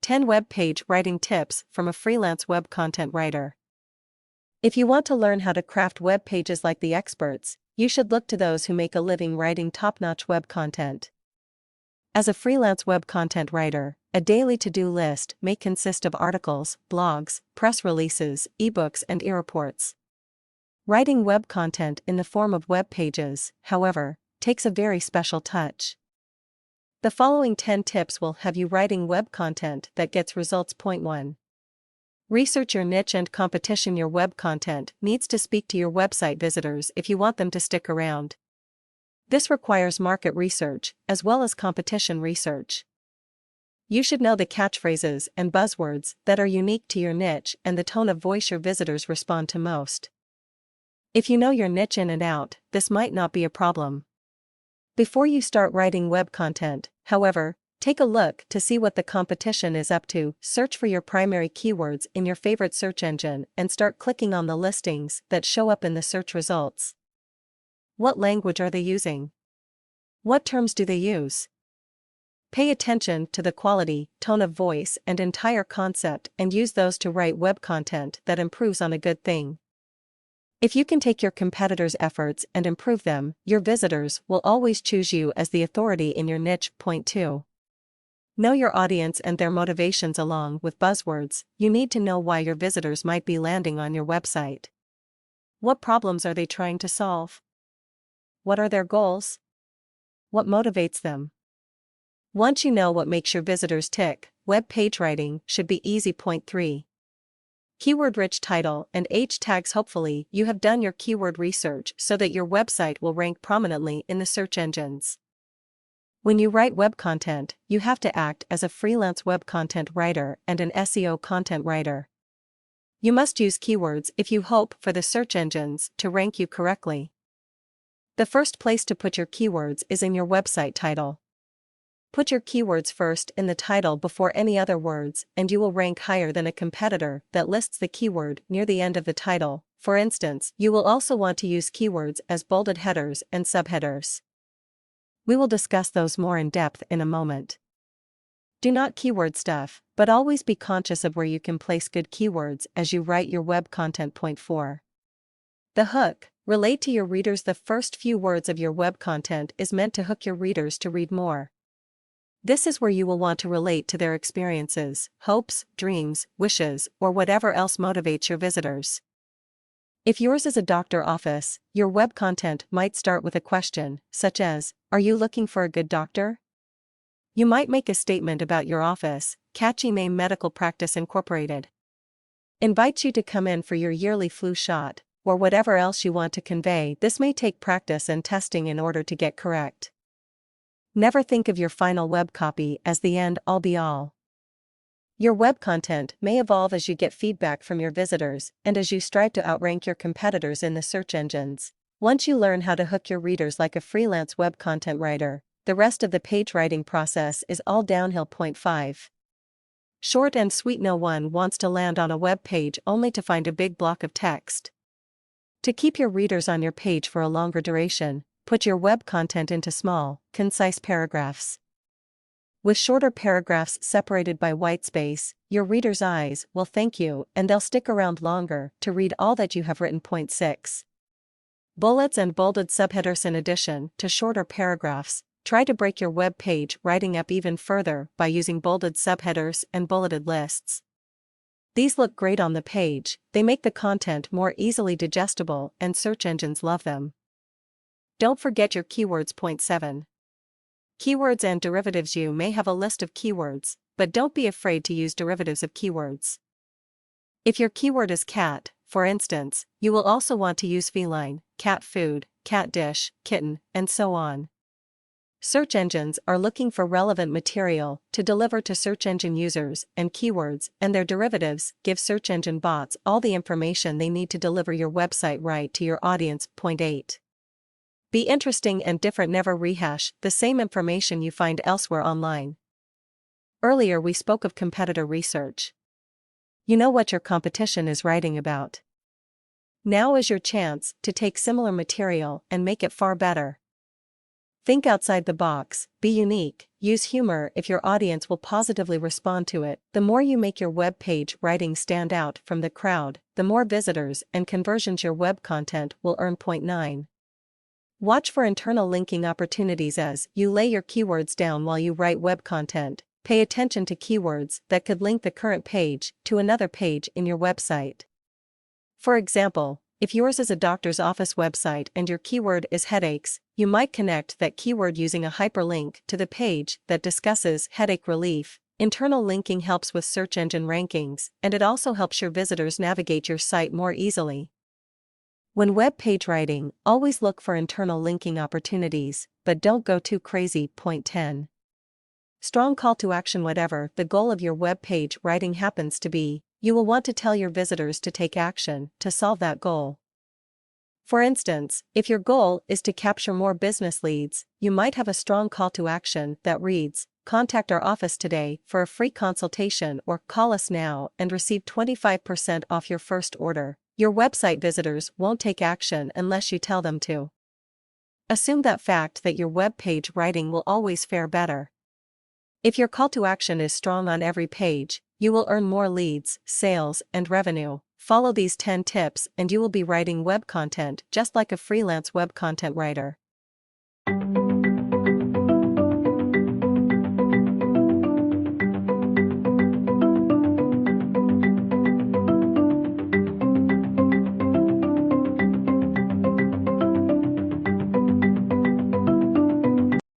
10 Web Page Writing Tips from a Freelance Web Content Writer. If you want to learn how to craft web pages like the experts, you should look to those who make a living writing top-notch web content. As a freelance web content writer, a daily to-do list may consist of articles, blogs, press releases, ebooks, and e-reports. Writing web content in the form of web pages, however, takes a very special touch. The following 10 tips will have you writing web content that gets results. Point 1. Research your niche and competition. Your web content needs to speak to your website visitors if you want them to stick around. This requires market research, as well as competition research. You should know the catchphrases and buzzwords that are unique to your niche and the tone of voice your visitors respond to most. If you know your niche in and out, this might not be a problem. Before you start writing web content, however, take a look to see what the competition is up to. Search for your primary keywords in your favorite search engine and start clicking on the listings that show up in the search results. What language are they using? What terms do they use? Pay attention to the quality, tone of voice, and entire concept and use those to write web content that improves on a good thing. If you can take your competitors' efforts and improve them, your visitors will always choose you as the authority in your niche. Point 2. Know your audience and their motivations. Along with buzzwords, you need to know why your visitors might be landing on your website. What problems are they trying to solve? What are their goals? What motivates them? Once you know what makes your visitors tick, web page writing should be easy. Point 3. Keyword-rich title and H tags. Hopefully, you have done your keyword research so that your website will rank prominently in the search engines. When you write web content, you have to act as a freelance web content writer and an SEO content writer. You must use keywords if you hope for the search engines to rank you correctly. The first place to put your keywords is in your website title. Put your keywords first in the title before any other words, and you will rank higher than a competitor that lists the keyword near the end of the title. For instance, you will also want to use keywords as bolded headers and subheaders. We will discuss those more in depth in a moment. Do not keyword stuff, but always be conscious of where you can place good keywords as you write your web content. Point 4. The hook. Relate to your readers. The first few words of your web content is meant to hook your readers to read more. This is where you will want to relate to their experiences, hopes, dreams, wishes, or whatever else motivates your visitors. If yours is a doctor office, your web content might start with a question, such as, "Are you looking for a good doctor?" You might make a statement about your office, catchy name Medical Practice Incorporated. Invite you to come in for your yearly flu shot, or whatever else you want to convey. This may take practice and testing in order to get correct. Never think of your final web copy as the end-all be-all. Your web content may evolve as you get feedback from your visitors and as you strive to outrank your competitors in the search engines. Once you learn how to hook your readers like a freelance web content writer, the rest of the page writing process is all downhill. Point 5. Short and sweet. No one wants to land on a web page only to find a big block of text. To keep your readers on your page for a longer duration, put your web content into small, concise paragraphs. With shorter paragraphs separated by white space, your readers' eyes will thank you and they'll stick around longer to read all that you have written. Point 6. Bullets and bolded subheaders. In addition to shorter paragraphs, try to break your web page writing up even further by using bolded subheaders and bulleted lists. These look great on the page, they make the content more easily digestible and search engines love them. Don't forget your keywords. Point 7. Keywords and derivatives. You may have a list of keywords, but don't be afraid to use derivatives of keywords. If your keyword is cat, for instance, you will also want to use feline, cat food, cat dish, kitten, and so on. Search engines are looking for relevant material to deliver to search engine users, and keywords and their derivatives give search engine bots all the information they need to deliver your website right to your audience. Point 8. Be interesting and different. Never rehash the same information you find elsewhere online. Earlier we spoke of competitor research. You know what your competition is writing about. Now is your chance to take similar material and make it far better. Think outside the box, be unique, Use humor if your audience will positively respond to it. The more you make your web page writing stand out from the crowd, the more visitors and conversions your web content will earn. Point 9. Watch for internal linking opportunities as you lay your keywords down while you write web content. Pay attention to keywords that could link the current page to another page in your website. For example, if yours is a doctor's office website and your keyword is headaches, you might connect that keyword using a hyperlink to the page that discusses headache relief. Internal linking helps with search engine rankings, and it also helps your visitors navigate your site more easily. When web page writing, always look for internal linking opportunities, but don't go too crazy. Point 10. Strong call to action. Whatever the goal of your web page writing happens to be, you will want to tell your visitors to take action to solve that goal. For instance, if your goal is to capture more business leads, you might have a strong call to action that reads, "Contact our office today for a free consultation," or "Call us now and receive 25% off your first order." Your website visitors won't take action unless you tell them to. Assume that fact that your web page writing will always fare better. If your call to action is strong on every page, you will earn more leads, sales, and revenue. Follow these 10 tips and you will be writing web content just like a freelance web content writer.